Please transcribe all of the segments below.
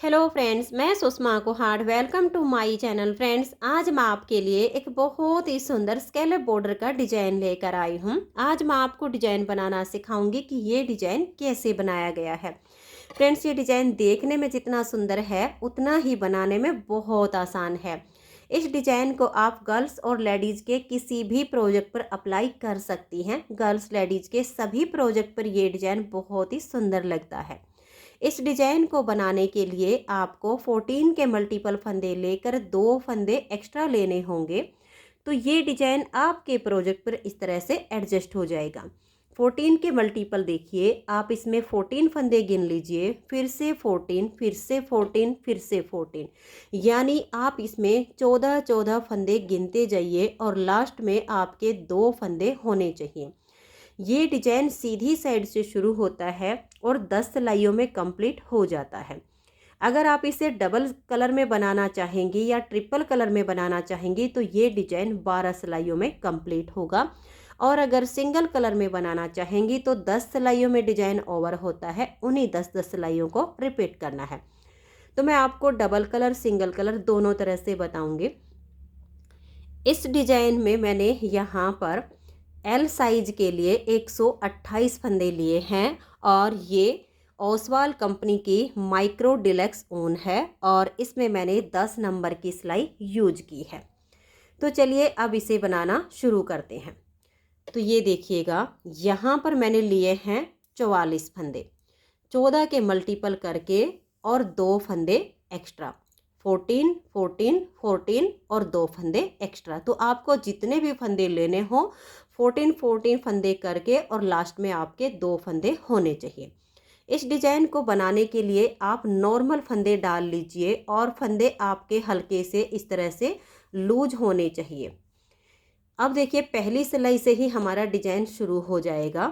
Hello friends, मैं Sushma Kuhad. Welcome to my channel. Friends, आज मैं आपके लिए एक बहुत ही सुंदर स्केलप बॉर्डर का डिजाइन लेकर आई हूँ। आज मैं आपको डिजाइन बनाना सिखाऊंगी कि ये डिजाइन कैसे बनाया गया है। फ्रेंड्स, ये डिजाइन देखने में जितना सुंदर है उतना ही बनाने में बहुत आसान है। इस डिजाइन को आप गर्ल्स और लेडीज के किसी भी प्रोजेक्ट पर अप्लाई कर सकती हैं। गर्ल्स लेडीज के सभी प्रोजेक्ट पर ये डिजाइन बहुत ही सुंदर लगता है। इस डिजाइन को बनाने के लिए आपको 14 के मल्टीपल फंदे लेकर 2 फंदे एक्स्ट्रा लेने होंगे। तो ये डिजाइन आपके प्रोजेक्ट पर इस तरह से एडजस्ट हो जाएगा। 14 के मल्टीपल देखिए, आप इसमें 14 फंदे गिन लीजिए, फिर से 14, फिर से 14, फिर से 14, यानी आप इसमें 14 फंदे गिनते जाइए और लास्ट में आपके 2 फंदे होने चाहिए। ये डिजाइन सीधी साइड से शुरू होता है और 10 सिलाइयों में कंप्लीट हो जाता है। अगर आप इसे डबल कलर में बनाना चाहेंगी या ट्रिपल कलर में बनाना चाहेंगी तो ये डिजाइन 12 सिलाइयों में कंप्लीट होगा। और अगर सिंगल कलर में बनाना चाहेंगी तो 10 सिलाइयों में डिजाइन ओवर होता है, उन्हीं 10-10 सिलाइयों को रिपीट करना है। तो मैं आपको डबल कलर सिंगल कलर दोनों तरह से बताऊंगी। इस डिजाइन में मैंने यहाँ पर एल साइज के लिए 128 फंदे लिए हैं और ये ओसवाल कंपनी की माइक्रो डिलक्स ऊन है और इसमें मैंने 10 नंबर की सिलाई यूज की है। तो चलिए अब इसे बनाना शुरू करते हैं। तो ये देखिएगा, यहाँ पर मैंने लिए हैं 44 फंदे, 14 के मल्टीपल करके और 2 फंदे एक्स्ट्रा, 14 14 14 और 2 फंदे एक्स्ट्रा। तो आपको जितने भी फंदे लेने हो 14 14 फंदे करके और लास्ट में आपके 2 फंदे होने चाहिए। इस डिजाइन को बनाने के लिए आप नॉर्मल फंदे डाल लीजिए और फंदे आपके हल्के से इस तरह से लूज होने चाहिए। अब देखिए, पहली सिलाई से ही हमारा डिजाइन शुरू हो जाएगा।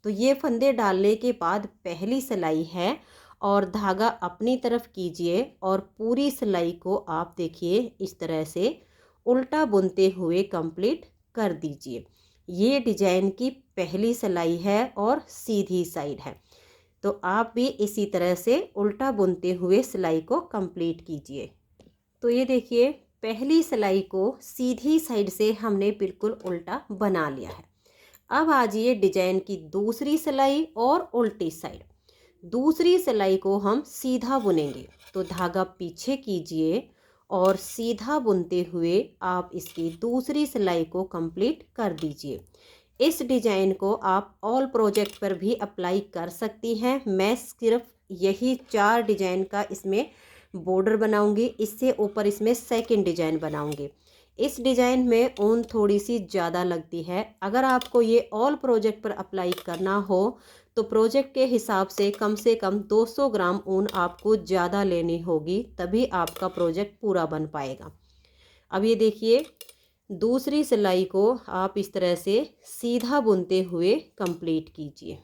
तो ये फंदे डालने के बाद पहली सिलाई है और धागा अपनी तरफ कीजिए और पूरी सिलाई को आप देखिए इस तरह से उल्टा बुनते हुए कंप्लीट कर दीजिए। ये डिजाइन की पहली सिलाई है और सीधी साइड है। तो आप भी इसी तरह से उल्टा बुनते हुए सिलाई को कंप्लीट कीजिए। तो ये देखिए, पहली सिलाई को सीधी साइड से हमने बिल्कुल उल्टा बना लिया है। अब आ जाइए डिजाइन की दूसरी सिलाई और उल्टी साइड। दूसरी सिलाई को हम सीधा बुनेंगे। तो धागा पीछे कीजिए और सीधा बुनते हुए आप इसकी दूसरी सिलाई को कंप्लीट कर दीजिए। इस डिजाइन को आप ऑल प्रोजेक्ट पर भी अप्लाई कर सकती हैं। मैं सिर्फ यही 4 डिजाइन का इसमें बॉर्डर बनाऊंगी, इससे ऊपर इसमें सेकंड डिजाइन बनाऊंगी। इस डिजाइन में ऊन थोड़ी सी ज़्यादा लगती है। अगर आपको ये ऑल प्रोजेक्ट पर अप्लाई करना हो तो प्रोजेक्ट के हिसाब से कम 200 ग्राम ऊन आपको ज़्यादा लेनी होगी, तभी आपका प्रोजेक्ट पूरा बन पाएगा। अब ये देखिए, दूसरी सिलाई को आप इस तरह से सीधा बुनते हुए कंप्लीट कीजिए।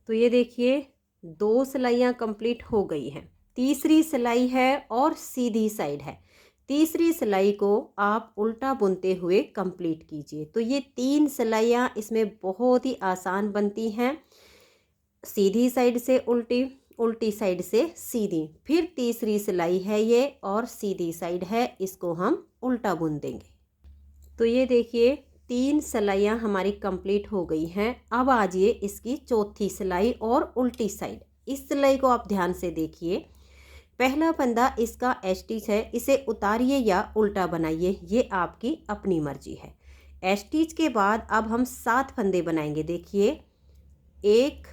तो ये देखिए, 2 सिलाइयाँ कंप्लीट हो गई हैं। तीसरी सिलाई है और सीधी साइड है। तीसरी सिलाई को आप उल्टा बुनते हुए कंप्लीट कीजिए। तो ये 3 सिलाइयाँ इसमें बहुत ही आसान बनती हैं। सीधी साइड से उल्टी, उल्टी साइड से सीधी, फिर तीसरी सिलाई है ये और सीधी साइड है, इसको हम उल्टा बुन देंगे। तो ये देखिए, 3 सिलाइयाँ हमारी कंप्लीट हो गई हैं। अब आ जाइए इसकी चौथी सिलाई और उल्टी साइड। इस सिलाई को आप ध्यान से देखिए। पहला फंदा इसका स्टिच है, इसे उतारिए या उल्टा बनाइए, ये आपकी अपनी मर्जी है। स्टिच के बाद अब हम 7 फंदे बनाएंगे। देखिए, 1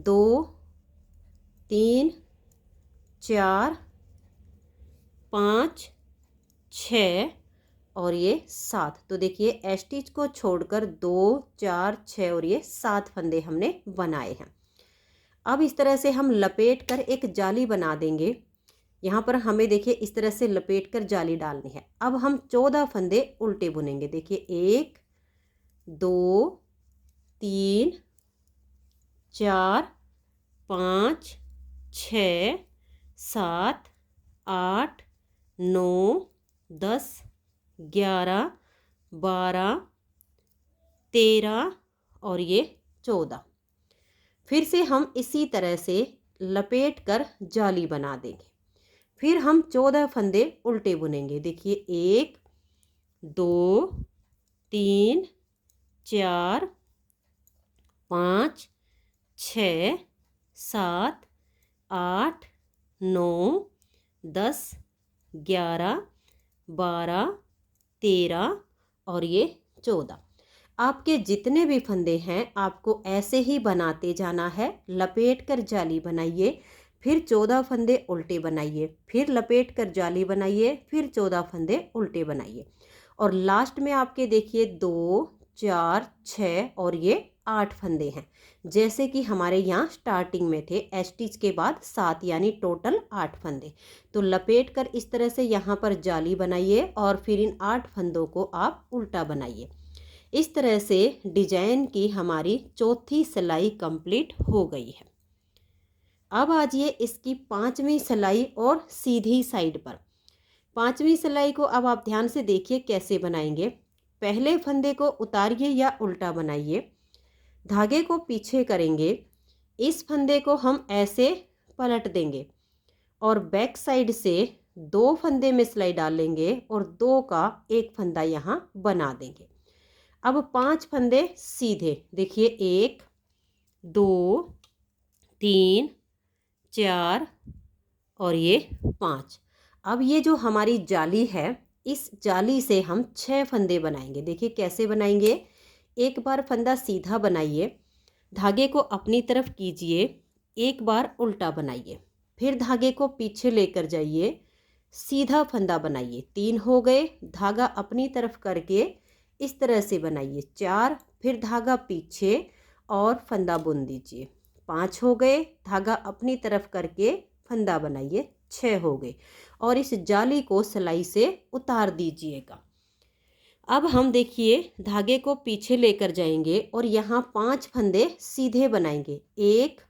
2 3 4 5 6 और ये 7। तो देखिए, स्टिच को छोड़कर 2 4 6 और ये 7 फंदे हमने बनाए हैं। अब इस तरह से हम लपेट कर एक जाली बना देंगे। यहाँ पर हमें देखिए इस तरह से लपेट कर जाली डालनी है। अब हम 14 फंदे उल्टे बुनेंगे। देखिए, 1 2 3 4 5 6 7 8 9 10 11 12 13 और ये 14। फिर से हम इसी तरह से लपेट कर जाली बना देंगे। फिर हम 14 फंदे उल्टे बुनेंगे। देखिए 1 2 3 4 5 6 7 8 9 10 11 12 13 और ये 14। आपके जितने भी फंदे हैं आपको ऐसे ही बनाते जाना है। लपेट कर जाली बनाइए, फिर 14 फंदे उल्टे बनाइए, फिर लपेट कर जाली बनाइए, फिर 14 फंदे उल्टे बनाइए। और लास्ट में आपके देखिए 2 4 6 और ये 8 फंदे हैं, जैसे कि हमारे यहाँ स्टार्टिंग में थे स्टिच के बाद 7, यानी टोटल 8 फंदे। तो लपेट कर इस तरह से यहाँ पर जाली बनाइए और फिर इन 8 फंदों को आप उल्टा बनाइए। इस तरह से डिजाइन की हमारी चौथी सिलाई कंप्लीट हो गई है। अब आजिए इसकी 5वीं सिलाई और सीधी साइड पर। 5वीं सिलाई को अब आप ध्यान से देखिए कैसे बनाएंगे। पहले फंदे को उतारिए या उल्टा बनाइए, धागे को पीछे करेंगे, इस फंदे को हम ऐसे पलट देंगे और बैक साइड से 2 फंदे में सिलाई डालेंगे और 2 का एक फंदा यहाँ बना देंगे। अब 5 फंदे सीधे, देखिए 1 2 3 4 और ये 5। अब ये जो हमारी जाली है, इस जाली से हम 6 फंदे बनाएंगे। देखिए कैसे बनाएंगे। एक बार फंदा सीधा बनाइए, धागे को अपनी तरफ कीजिए, एक बार उल्टा बनाइए, फिर धागे को पीछे लेकर जाइए, सीधा फंदा बनाइए, 3 हो गए। धागा अपनी तरफ करके इस तरह से बनाइए, 4, फिर धागा पीछे और फंदा बुन दीजिए, 5 हो गए। धागा अपनी तरफ करके फंदा बनाइए, 6 हो गए। और इस जाली को सिलाई से उतार दीजिएगा। अब हम देखिए धागे को पीछे लेकर जाएंगे और यहाँ 5 फंदे सीधे बनाएंगे, 1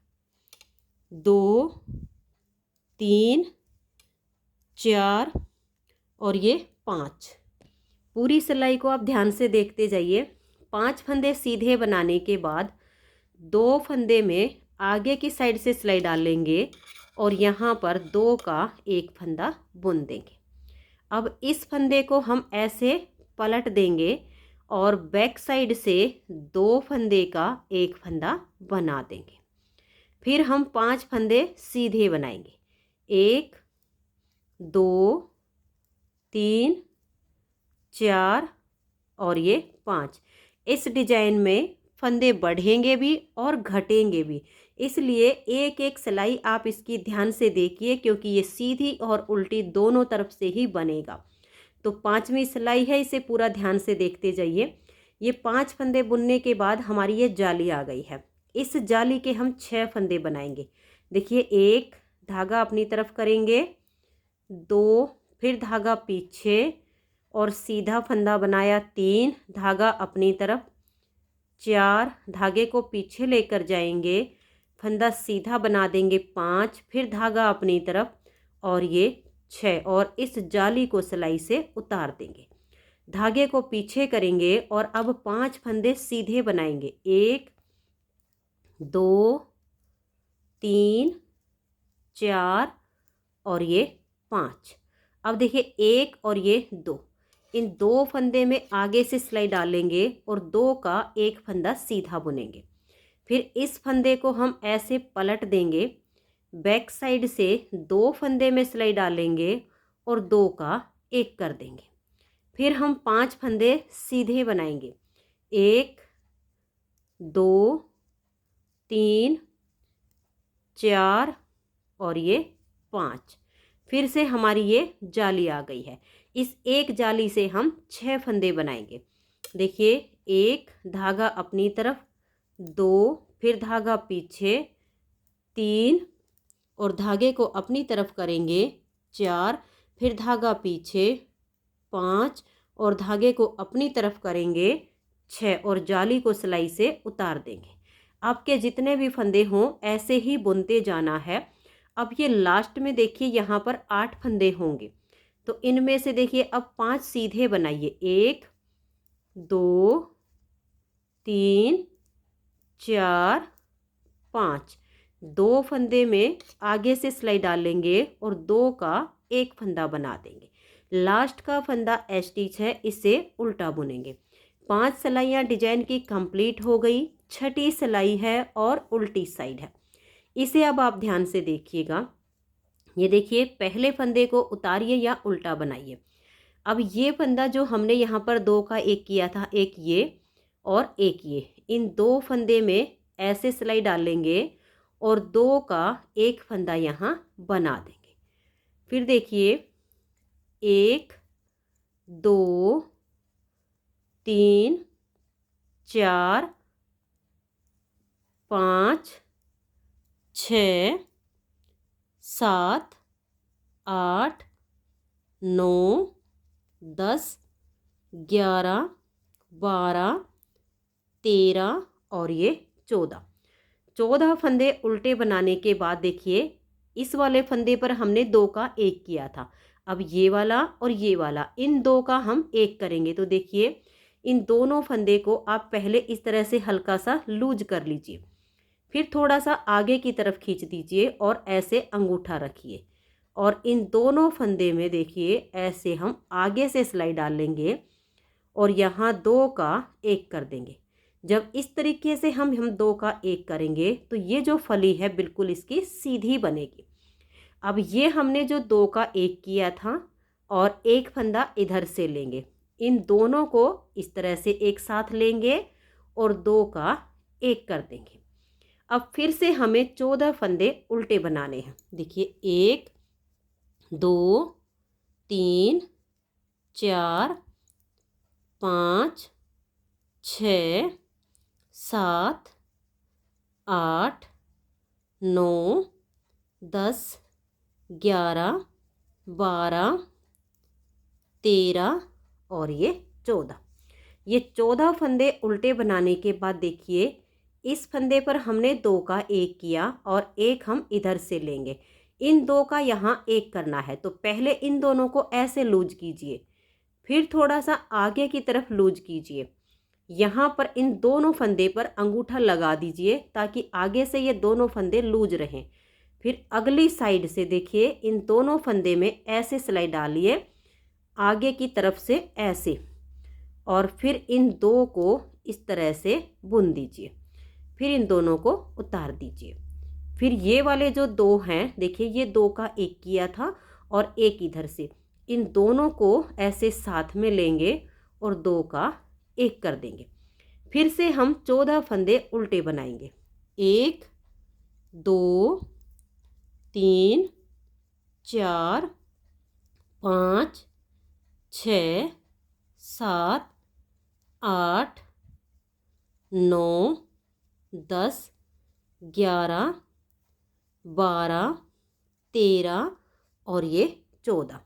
2 3 4 और ये 5। पूरी सिलाई को आप ध्यान से देखते जाइए। 5 फंदे सीधे बनाने के बाद 2 फंदे में आगे की साइड से सिलाई डालेंगे और यहाँ पर 2 का एक फंदा बुन देंगे। अब इस फंदे को हम ऐसे पलट देंगे और बैक साइड से 2 फंदे का एक फंदा बना देंगे। फिर हम 5 फंदे सीधे बनाएंगे, 1 2 3 4 और ये 5। इस डिजाइन में फंदे बढ़ेंगे भी और घटेंगे भी, इसलिए एक एक सिलाई आप इसकी ध्यान से देखिए, क्योंकि ये सीधी और उल्टी दोनों तरफ से ही बनेगा। तो 5वीं सिलाई है, इसे पूरा ध्यान से देखते जाइए। ये 5 फंदे बुनने के बाद हमारी ये जाली आ गई है। इस जाली के हम 6 फंदे बनाएंगे। देखिए 1, धागा अपनी तरफ करेंगे, 2, फिर धागा पीछे और सीधा फंदा बनाया, 3, धागा अपनी तरफ, 4, धागे को पीछे लेकर जाएंगे, फंदा सीधा बना देंगे, 5, फिर धागा अपनी तरफ और ये 6 और इस जाली को सिलाई से उतार देंगे। धागे को पीछे करेंगे और अब 5 फंदे सीधे बनाएंगे, 1 2 3 4 और ये 5। अब देखिए 1 और ये 2, इन 2 फंदे में आगे से सिलाई डालेंगे और 2 का एक फंदा सीधा बुनेंगे। फिर इस फंदे को हम ऐसे पलट देंगे, बैक साइड से 2 फंदे में सिलाई डालेंगे और 2 का एक कर देंगे। फिर हम 5 फंदे सीधे बनाएंगे, 1 2 3 4 और ये 5। फिर से हमारी ये जाली आ गई है। इस एक जाली से हम 6 फंदे बनाएंगे। देखिए 1, धागा अपनी तरफ, 2, फिर धागा पीछे, 3 और धागे को अपनी तरफ करेंगे, 4, फिर धागा पीछे, 5 और धागे को अपनी तरफ करेंगे, 6 और जाली को सिलाई से उतार देंगे। आपके जितने भी फंदे हों ऐसे ही बुनते जाना है। अब ये लास्ट में देखिए यहाँ पर 8 फंदे होंगे, तो इनमें से देखिए अब 5 सीधे बनाइए, 1 2 3 4 5। 2 फंदे में आगे से सिलाई डाल लेंगे और 2 का एक फंदा बना देंगे। लास्ट का फंदा स्टिच है, इसे उल्टा बुनेंगे। 5 सिलाइयाँ डिजाइन की कंप्लीट हो गई। छठी सिलाई है और उल्टी साइड है। इसे अब आप ध्यान से देखिएगा। ये देखिए, पहले फंदे को उतारिए या उल्टा बनाइए। अब ये फंदा जो हमने यहाँ पर 2 का एक किया था, एक ये और एक ये, इन 2 फंदे में ऐसे सिलाई डालेंगे और 2 का एक फंदा यहाँ बना देंगे। फिर देखिए 1 2 3 4 5 6 7 8 9 10 11 12 13 और ये 14 फंदे उल्टे बनाने के बाद देखिए, इस वाले फंदे पर हमने 2 का एक किया था। अब ये वाला और ये वाला, इन 2 का हम एक करेंगे। तो देखिए, इन दोनों फंदे को आप पहले इस तरह से हल्का सा लूज कर लीजिए, फिर थोड़ा सा आगे की तरफ खींच दीजिए और ऐसे अंगूठा रखिए और इन दोनों फंदे में देखिए ऐसे हम आगे से सिलाई डाल लेंगे और यहाँ 2 का एक कर देंगे। जब इस तरीके से हम 2 का एक करेंगे तो ये जो फली है बिल्कुल इसकी सीधी बनेगी। अब ये हमने जो 2 का एक किया था और एक फंदा इधर से लेंगे, इन दोनों को इस तरह से एक साथ लेंगे और 2 का एक कर देंगे। अब फिर से हमें 14 फंदे उल्टे बनाने हैं। देखिए 1 2 3 4 5 6 7 8 9 10 11 12 13 और ये 14। ये 14 फंदे उल्टे बनाने के बाद देखिए, इस फंदे पर हमने 2 का एक किया और एक हम इधर से लेंगे। इन 2 का यहाँ एक करना है, तो पहले इन दोनों को ऐसे लूज कीजिए, फिर थोड़ा सा आगे की तरफ लूज कीजिए। यहाँ पर इन दोनों फंदे पर अंगूठा लगा दीजिए ताकि आगे से ये दोनों फंदे लूज रहें। फिर अगली साइड से देखिए, इन दोनों फंदे में ऐसे सिलाई डालिए आगे की तरफ से ऐसे, और फिर इन 2 को इस तरह से बुन दीजिए। फिर इन दोनों को उतार दीजिए। फिर ये वाले जो 2 हैं, देखिए ये 2 का एक किया था और एक इधर से, इन दोनों को ऐसे साथ में लेंगे और 2 का एक कर देंगे। फिर से हम 14 फंदे उल्टे बनाएंगे। 1 2 3 4 5 6 7 8 9 10 11 12 13 और ये 14।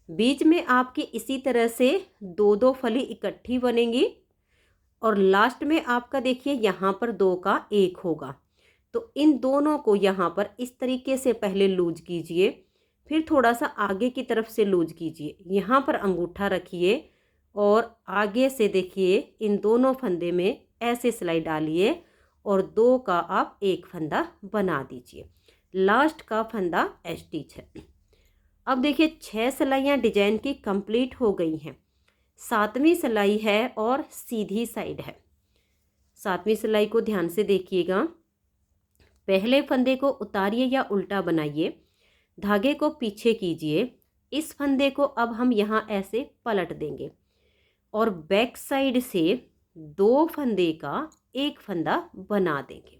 बीच में आपकी इसी तरह से 2-2 फली इकट्ठी बनेंगी और लास्ट में आपका देखिए यहाँ पर 2 का एक होगा। तो इन दोनों को यहाँ पर इस तरीके से पहले लूज कीजिए, फिर थोड़ा सा आगे की तरफ से लूज कीजिए, यहाँ पर अंगूठा रखिए और आगे से देखिए इन दोनों फंदे में ऐसे सिलाई डालिए और 2 का आप एक फंदा बना दीजिए। लास्ट का फंदा स्टिच है। अब देखिए 6 सिलाइयाँ डिजाइन की कंप्लीट हो गई हैं। 7वीं सिलाई है और सीधी साइड है। 7वीं सिलाई को ध्यान से देखिएगा। पहले फंदे को उतारिए या उल्टा बनाइए, धागे को पीछे कीजिए। इस फंदे को अब हम यहाँ ऐसे पलट देंगे और बैक साइड से 2 फंदे का एक फंदा बना देंगे।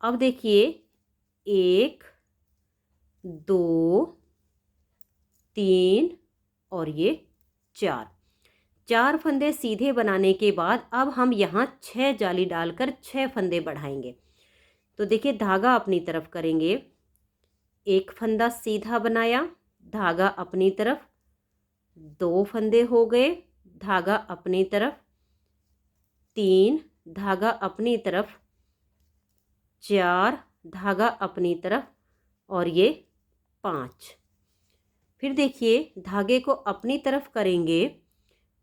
अब देखिए 1 2 3 और ये 4 फंदे सीधे बनाने के बाद अब हम यहाँ 6 जाली डालकर 6 फंदे बढ़ाएंगे। तो देखिए धागा अपनी तरफ करेंगे, एक फंदा सीधा बनाया, धागा अपनी तरफ, 2 फंदे हो गए, धागा अपनी तरफ, 3 धागा अपनी तरफ, 4 धागा अपनी तरफ और ये 5। फिर देखिए धागे को अपनी तरफ करेंगे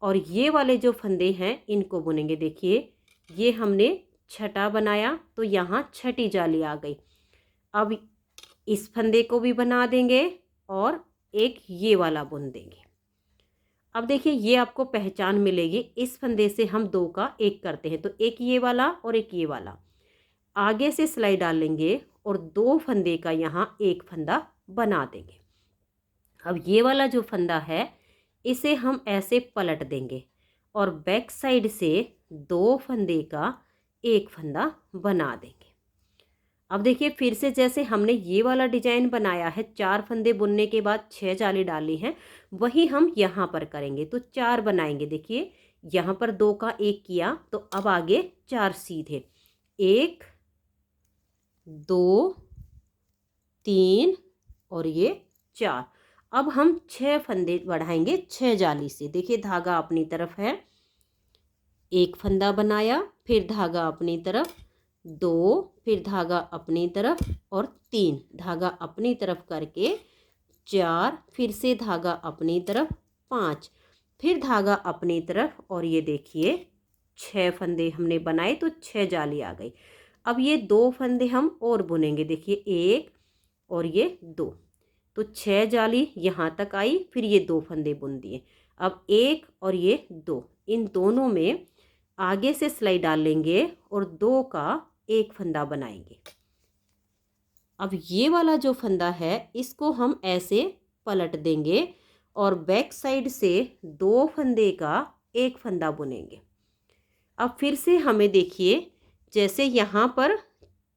और ये वाले जो फंदे हैं इनको बुनेंगे। देखिए ये हमने छठा बनाया तो यहाँ छठी जाली आ गई। अब इस फंदे को भी बना देंगे और एक ये वाला बुन देंगे। अब देखिए ये आपको पहचान मिलेगी, इस फंदे से हम दो का एक करते हैं, तो एक ये वाला और एक ये वाला। आगे से सिलाई डालेंगे और दो फंदे का यहाँ एक फंदा बना देंगे। अब ये वाला जो फंदा है इसे हम ऐसे पलट देंगे और बैक साइड से दो फंदे का एक फंदा बना देंगे। अब देखिए फिर से जैसे हमने ये वाला डिजाइन बनाया है, 4 फंदे बुनने के बाद 6 जाली डाली हैं, वही हम यहाँ पर करेंगे। तो 4 बनाएंगे। देखिए यहाँ पर 2 का 1 किया, तो अब आगे 4 सीधे, 1 2 3 और ये 4। अब हम 6 फंदे बढ़ाएंगे 6 जाली से। देखिए धागा अपनी तरफ है, एक फंदा बनाया, फिर धागा अपनी तरफ, 2, फिर धागा अपनी तरफ और 3, धागा अपनी तरफ करके 4, फिर से धागा अपनी तरफ 5, फिर धागा अपनी तरफ और ये देखिए 6 फंदे हमने बनाए तो 6 जाली आ गई। अब ये 2 फंदे हम और बुनेंगे। देखिए 1 और ये 2, तो 6 जाली यहाँ तक आई, फिर ये 2 फंदे बुन दिए। अब 1 और ये 2, इन दोनों में आगे से सिलाई डाल लेंगे और 2 का एक फंदा बनाएंगे। अब ये वाला जो फंदा है इसको हम ऐसे पलट देंगे और बैक साइड से 2 फंदे का एक फंदा बुनेंगे। अब फिर से हमें देखिए जैसे यहाँ पर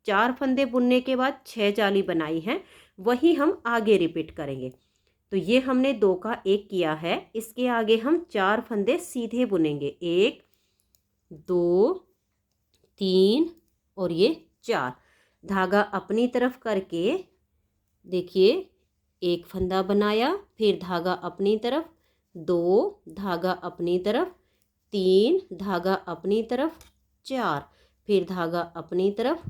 4 फंदे बुनने के बाद 6 जाली बनाई है, वही हम आगे रिपीट करेंगे। तो ये हमने 2 का 1 किया है, इसके आगे हम 4 फंदे सीधे बुनेंगे, 1 2 3 और ये 4। धागा अपनी तरफ करके देखिए एक फंदा बनाया, फिर धागा अपनी तरफ, 2 धागा अपनी तरफ, 3 धागा अपनी तरफ, 4 फिर धागा अपनी तरफ,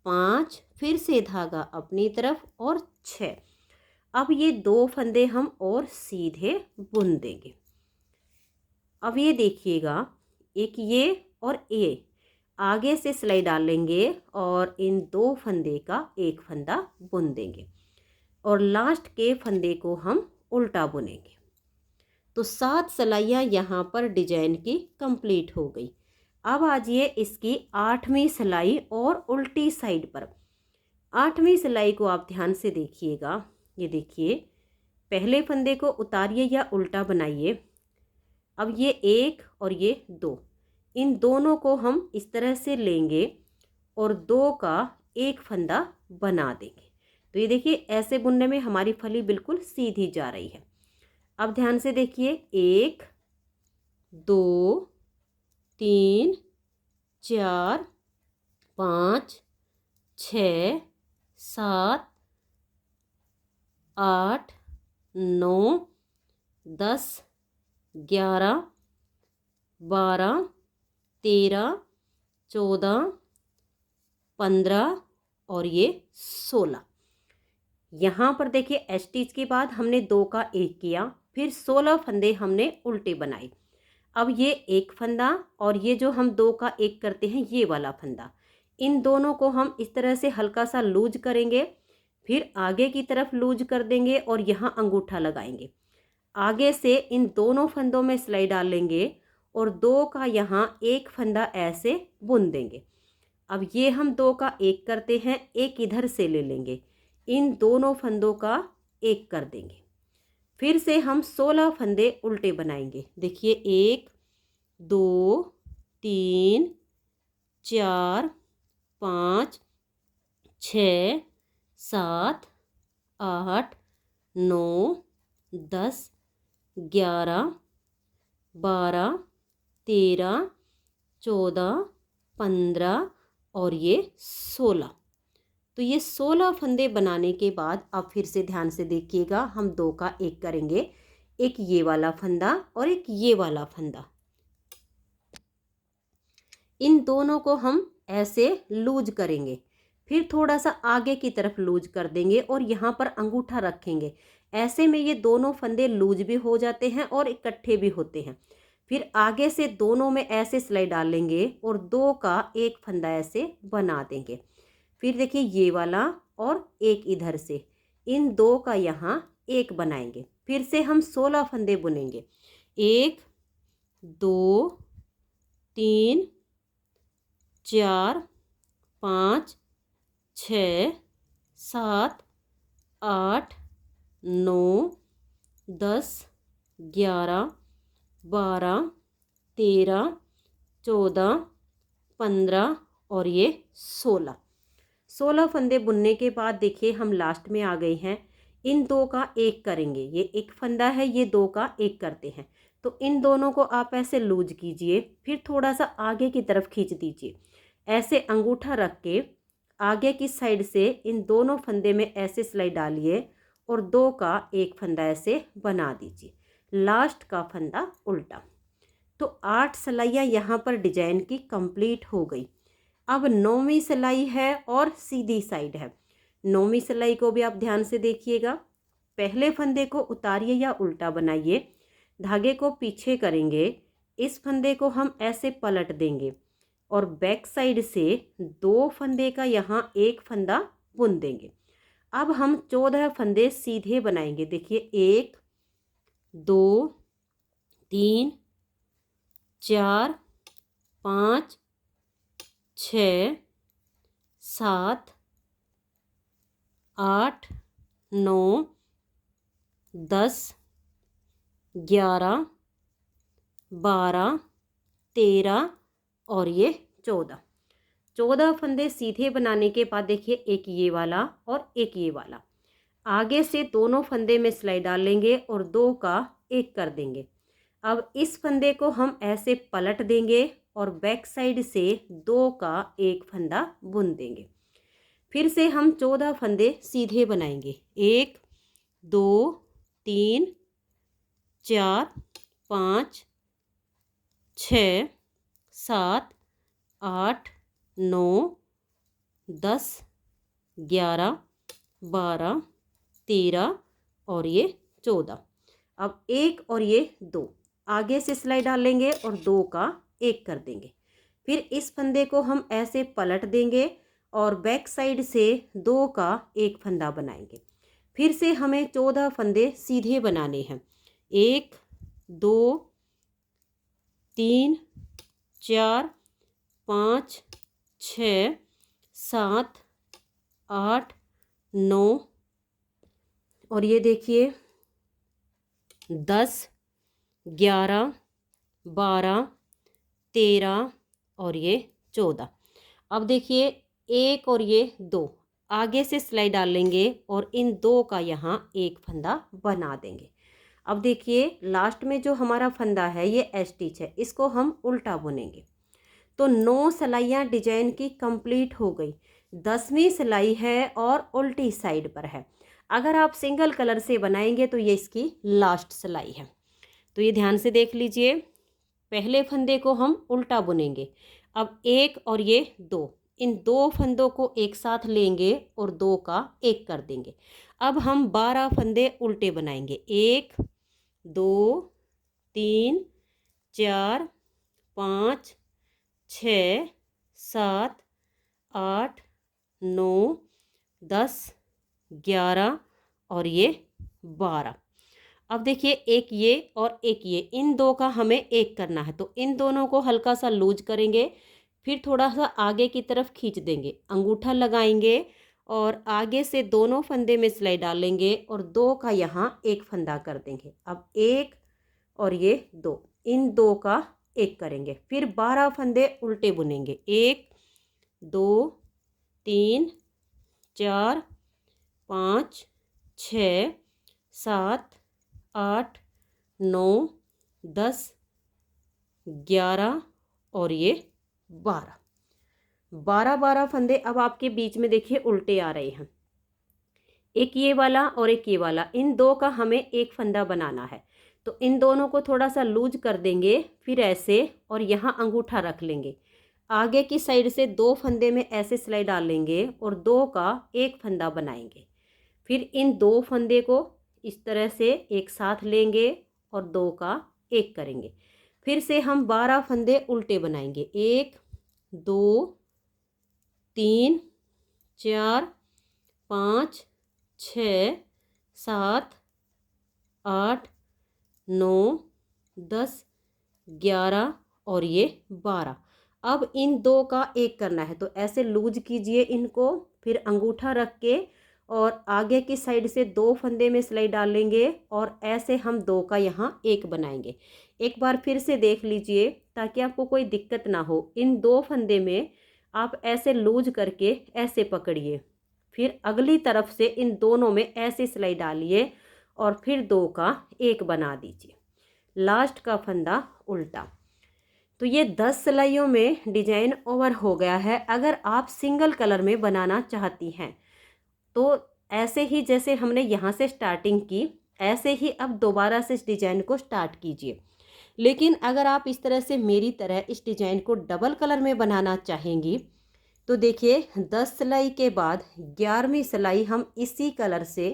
5 फिर से धागा अपनी तरफ और 6। अब ये 2 फंदे हम और सीधे बुन देंगे। अब ये देखिएगा एक ये और ये आगे से सिलाई डालेंगे और इन 2 फंदे का एक फंदा बुन देंगे और लास्ट के फंदे को हम उल्टा बुनेंगे। तो 7 सिलाइयाँ यहाँ पर डिजाइन की कंप्लीट हो गई। अब आ जाइए इसकी 8वीं सिलाई और उल्टी साइड पर। 8वीं सिलाई को आप ध्यान से देखिएगा। ये देखिए पहले फंदे को उतारिए या उल्टा बनाइए। अब ये 1 और ये 2, इन दोनों को हम इस तरह से लेंगे और 2 का एक फंदा बना देंगे। तो ये देखिए ऐसे बुनने में हमारी फली बिल्कुल सीधी जा रही है। अब ध्यान से देखिए 1 2 3 4 5 6 7 8 9 10 11 12 13 14 15 और ये 16। यहाँ पर देखिए एच स्टिच के बाद हमने 2 का 1 किया, फिर 16 फंदे हमने उल्टे बनाए। अब ये एक फंदा और ये जो हम 2 का 1 करते हैं ये वाला फंदा, इन दोनों को हम इस तरह से हल्का सा लूज करेंगे, फिर आगे की तरफ लूज कर देंगे और यहाँ अंगूठा लगाएंगे। आगे से इन दोनों फंदों में सिलाई डाल लेंगे और 2 का यहाँ एक फंदा ऐसे बुन देंगे। अब ये हम 2 का 1 करते हैं, एक इधर से ले लेंगे, इन दोनों फंदों का 1 कर देंगे। फिर से हम 16 फंदे उल्टे बनाएंगे। देखिए 1 2 3 4 5 6 7 8 9 10 11 12 13 14 15 और ये 16। तो ये 16 फंदे बनाने के बाद अब फिर से ध्यान से देखिएगा, हम 2 का 1 करेंगे, एक ये वाला फंदा और एक ये वाला फंदा, इन दोनों को हम ऐसे लूज करेंगे, फिर थोड़ा सा आगे की तरफ लूज कर देंगे और यहाँ पर अंगूठा रखेंगे। ऐसे में ये दोनों फंदे लूज भी हो जाते हैं और इकट्ठे भी होते हैं। फिर आगे से दोनों में ऐसे सिलाई डाल लेंगे और 2 का एक फंदा ऐसे बना देंगे। फिर देखिए ये वाला और एक इधर से, इन दो का यहाँ एक बनाएंगे। फिर से हम 16 फंदे बुनेंगे। 1 2 3 4 5 6 7 8 9 10 11 12 13 14 15 और ये 16 फंदे बुनने के बाद देखिए हम लास्ट में आ गए हैं। इन दो का एक करेंगे, ये एक फंदा है, ये दो का एक करते हैं। तो इन दोनों को आप ऐसे लूज कीजिए, फिर थोड़ा सा आगे की तरफ खींच दीजिए। ऐसे अंगूठा रख के आगे की साइड से इन दोनों फंदे में ऐसे सिलाई डालिए और दो का एक फंदा ऐसे बना दीजिए। लास्ट का फंदा उल्टा। तो 8 सिलाइयाँ यहाँ पर डिजाइन की कंप्लीट हो गई। अब 9वीं सिलाई है और सीधी साइड है। 9वीं सिलाई को भी आप ध्यान से देखिएगा। पहले फंदे को उतारिए या उल्टा बनाइए, धागे को पीछे करेंगे, इस फंदे को हम ऐसे पलट देंगे और बैक साइड से 2 फंदे का यहाँ एक फंदा बुन देंगे। अब हम 14 फंदे सीधे बनाएंगे। देखिए 1 2 3 4 5 6 7 8 9 10 11 12 13 और ये 14 फंदे सीधे बनाने के बाद देखिए एक ये वाला और एक ये वाला। आगे से दोनों फंदे में सिलाई डालेंगे और दो का एक कर देंगे। अब इस फंदे को हम ऐसे पलट देंगे और बैक साइड से दो का एक फंदा बुन देंगे। फिर से हम 14 फंदे सीधे बनाएंगे। 1 2 3 4 5 6 7 8 9 10 11 12 13 और ये 14। अब एक और ये दो, आगे से सिलाई डालेंगे और दो का एक कर देंगे। फिर इस फंदे को हम ऐसे पलट देंगे और बैक साइड से दो का एक फंदा बनाएंगे। फिर से हमें 14 फंदे सीधे बनाने हैं। 1 2 3 4 5 6 7 8 9 और ये देखिए 10 11 12 13 और ये 14। अब देखिए एक और ये दो, आगे से सिलाई डालेंगे और इन दो का यहाँ एक फंदा बना देंगे। अब देखिए लास्ट में जो हमारा फंदा है ये स्टिच है, इसको हम उल्टा बुनेंगे। तो 9 सिलाइयाँ डिजाइन की कंप्लीट हो गई। 10वीं सिलाई है और उल्टी साइड पर है। अगर आप सिंगल कलर से बनाएंगे तो ये इसकी लास्ट सिलाई है। तो ये ध्यान से देख लीजिए। पहले फंदे को हम उल्टा बुनेंगे। अब एक और ये दो, इन दो फंदों को एक साथ लेंगे और दो का एक कर देंगे। अब हम 12 फंदे उल्टे बनाएंगे। 1 2 3 4 5 6 7 8 9 10 11 और ये 12। अब देखिए एक ये और एक ये, इन दो का हमें एक करना है। तो इन दोनों को हल्का सा लूज करेंगे, फिर थोड़ा सा आगे की तरफ खींच देंगे, अंगूठा लगाएंगे और आगे से दोनों फंदे में सिलाई डालेंगे और दो का यहाँ एक फंदा कर देंगे। अब एक और ये दो, इन दो का एक करेंगे। फिर 12 फंदे उल्टे बुनेंगे। 1 2 3 4 5 6 7 8 9 10 11 और ये 12 फंदे अब आपके बीच में देखिए उल्टे आ रहे हैं। एक ये वाला और एक ये वाला, इन दो का हमें एक फंदा बनाना है। तो इन दोनों को थोड़ा सा लूज कर देंगे, फिर ऐसे और यहाँ अंगूठा रख लेंगे। आगे की साइड से दो फंदे में ऐसे सिलाई डालेंगे और दो का एक फंदा बनाएंगे। फिर इन दो फंदे को इस तरह से एक साथ लेंगे और दो का एक करेंगे। फिर से हम 12 फंदे उल्टे बनाएंगे। 1 2 3 4 5 6 7 8 9 10 11 और ये 12। अब इन दो का एक करना है, तो ऐसे लूज कीजिए इनको, फिर अंगूठा रख के और आगे की साइड से 2 फंदे में सिलाई डालेंगे और ऐसे हम 2 का यहाँ एक बनाएंगे। एक बार फिर से देख लीजिए ताकि आपको कोई दिक्कत ना हो। इन 2 फंदे में आप ऐसे लूज करके ऐसे पकड़िए, फिर अगली तरफ से इन दोनों में ऐसे सिलाई डालिए और फिर 2 का एक बना दीजिए। लास्ट का फंदा उल्टा। तो ये 10 सिलाइयों में डिजाइन ओवर हो गया है। अगर आप सिंगल कलर में बनाना चाहती हैं तो ऐसे ही जैसे हमने यहाँ से स्टार्टिंग की, ऐसे ही अब दोबारा से इस डिजाइन को स्टार्ट कीजिए। लेकिन अगर आप इस तरह से मेरी तरह इस डिजाइन को डबल कलर में बनाना चाहेंगी तो देखिए 10 सिलाई के बाद 11वीं सिलाई हम इसी कलर से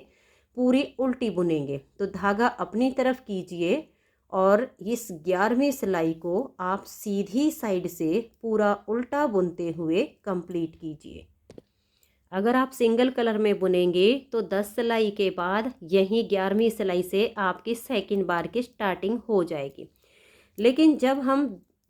पूरी उल्टी बुनेंगे। तो धागा अपनी तरफ कीजिए और इस 11वीं सिलाई को आप सीधी साइड से पूरा उल्टा बुनते हुए कंप्लीट कीजिए। अगर आप सिंगल कलर में बुनेंगे तो 10 सिलाई के बाद यहीं 11वीं सिलाई से आपकी सेकंड बार की स्टार्टिंग हो जाएगी। लेकिन जब हम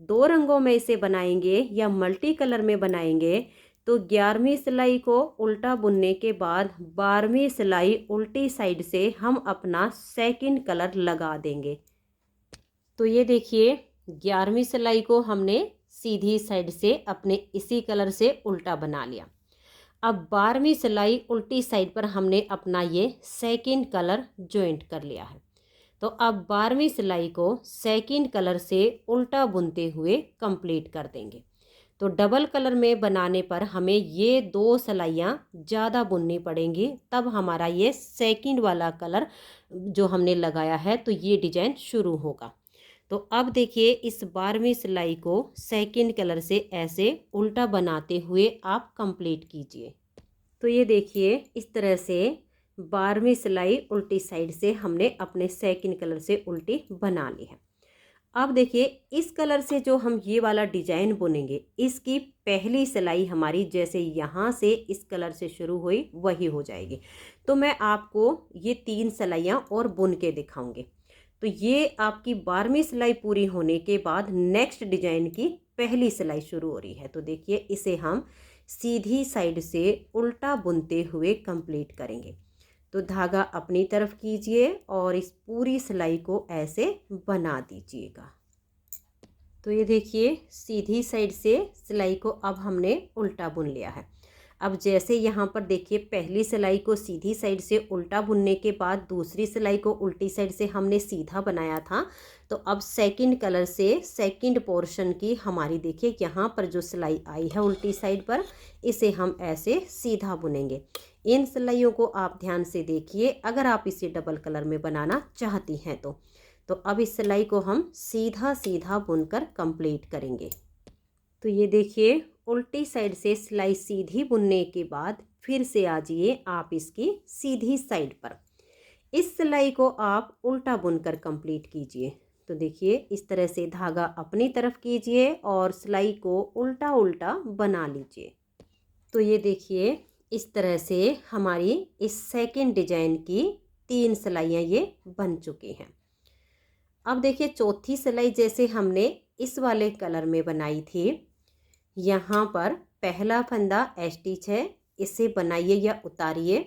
2 रंगों में इसे बनाएंगे या मल्टी कलर में बनाएंगे तो 11वीं सिलाई को उल्टा बुनने के बाद 12वीं सिलाई उल्टी साइड से हम अपना सेकंड कलर लगा देंगे। तो ये देखिए 11वीं सिलाई को हमने सीधी साइड से अपने इसी कलर से उल्टा बना लिया। अब 12वीं सिलाई उल्टी साइड पर हमने अपना ये सेकंड कलर जॉइंट कर लिया है। तो अब 12वीं सिलाई को सेकंड कलर से उल्टा बुनते हुए कंप्लीट कर देंगे। तो डबल कलर में बनाने पर हमें ये 2 सिलाइयाँ ज़्यादा बुननी पड़ेंगी, तब हमारा ये सेकंड वाला कलर जो हमने लगाया है तो ये डिजाइन शुरू होगा। तो अब देखिए इस 12वीं सिलाई को सेकंड कलर से ऐसे उल्टा बनाते हुए आप कंप्लीट कीजिए। तो ये देखिए इस तरह से 12वीं सिलाई उल्टी साइड से हमने अपने सेकंड कलर से उल्टी बना ली है। अब देखिए इस कलर से जो हम ये वाला डिजाइन बुनेंगे, इसकी पहली सिलाई हमारी जैसे यहाँ से इस कलर से शुरू हुई वही हो जाएगी। तो मैं आपको ये 3 सिलाइयाँ और बुन के दिखाऊंगी। तो ये आपकी 12वीं सिलाई पूरी होने के बाद नेक्स्ट डिजाइन की पहली सिलाई शुरू हो रही है। तो देखिए इसे हम सीधी साइड से उल्टा बुनते हुए कंप्लीट करेंगे। तो धागा अपनी तरफ कीजिए और इस पूरी सिलाई को ऐसे बना दीजिएगा। तो ये देखिए सीधी साइड से सिलाई को अब हमने उल्टा बुन लिया है। अब जैसे यहाँ पर देखिए पहली सिलाई को सीधी साइड से उल्टा बुनने के बाद दूसरी सिलाई को उल्टी साइड से हमने सीधा बनाया था। तो अब सेकंड कलर से सेकंड पोर्शन की हमारी देखिए यहाँ पर जो सिलाई आई है उल्टी साइड पर, इसे हम ऐसे सीधा बुनेंगे। इन सिलाइयों को आप ध्यान से देखिए अगर आप इसे डबल कलर में बनाना चाहती हैं तो अब इस सिलाई को हम सीधा सीधा बुनकर कंप्लीट करेंगे। तो ये देखिए उल्टी साइड से सिलाई सीधी बुनने के बाद फिर से आ जाइए आप इसकी सीधी साइड पर। इस सिलाई को आप उल्टा बुनकर कंप्लीट कीजिए। तो देखिए इस तरह से धागा अपनी तरफ कीजिए और सिलाई को उल्टा उल्टा बना लीजिए। तो ये देखिए इस तरह से हमारी इस सेकंड डिजाइन की 3 सिलाइयाँ ये बन चुकी हैं। अब देखिए चौथी सिलाई जैसे हमने इस वाले कलर में बनाई थी, यहाँ पर पहला फंदा स्टिच है, इसे बनाइए या उतारिए,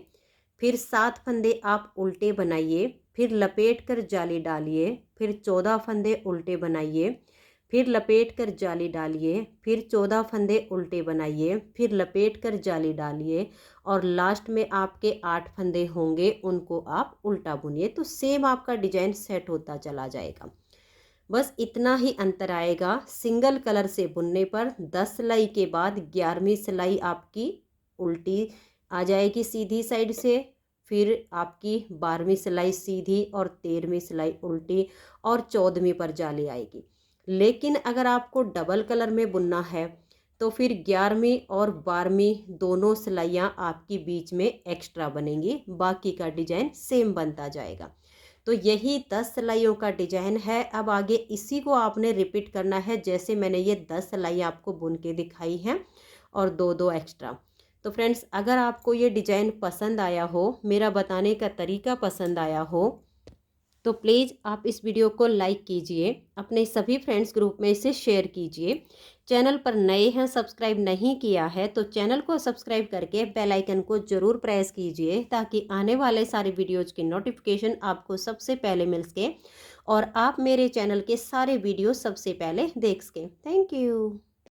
फिर 7 फंदे आप उल्टे बनाइए, फिर लपेट कर जाली डालिए, फिर 14 फंदे उल्टे बनाइए, फिर लपेट कर जाली डालिए, फिर 14 फंदे उल्टे बनाइए, फिर लपेट कर जाली डालिए और लास्ट में आपके 8 फंदे होंगे उनको आप उल्टा बुनिए। तो सेम आपका डिजाइन सेट होता चला जाएगा। बस इतना ही अंतर आएगा। सिंगल कलर से बुनने पर 10 सिलाई के बाद 11वीं सिलाई आपकी उल्टी आ जाएगी सीधी साइड से, फिर आपकी 12वीं सिलाई सीधी और 13वीं सिलाई उल्टी और 14वीं पर जाली आएगी। लेकिन अगर आपको डबल कलर में बुनना है तो फिर 11वीं और 12वीं दोनों सिलाइयाँ आपकी बीच में एक्स्ट्रा बनेंगी, बाकी का डिजाइन सेम बनता जाएगा। तो यही 10 सिलाइयों का डिजाइन है। अब आगे इसी को आपने रिपीट करना है जैसे मैंने ये 10 सिलाई आपको बुन के दिखाई हैं और 2-2 एक्स्ट्रा। तो फ्रेंड्स, अगर आपको ये डिज़ाइन पसंद आया हो, मेरा बताने का तरीका पसंद आया हो, तो प्लीज़ आप इस वीडियो को लाइक कीजिए, अपने सभी फ्रेंड्स ग्रुप में इसे शेयर कीजिए। चैनल पर नए हैं, सब्सक्राइब नहीं किया है तो चैनल को सब्सक्राइब करके बेल आइकन को ज़रूर प्रेस कीजिए, ताकि आने वाले सारे वीडियोज़ की नोटिफिकेशन आपको सबसे पहले मिल सके और आप मेरे चैनल के सारे वीडियो सबसे पहले देख सकें। Thank you.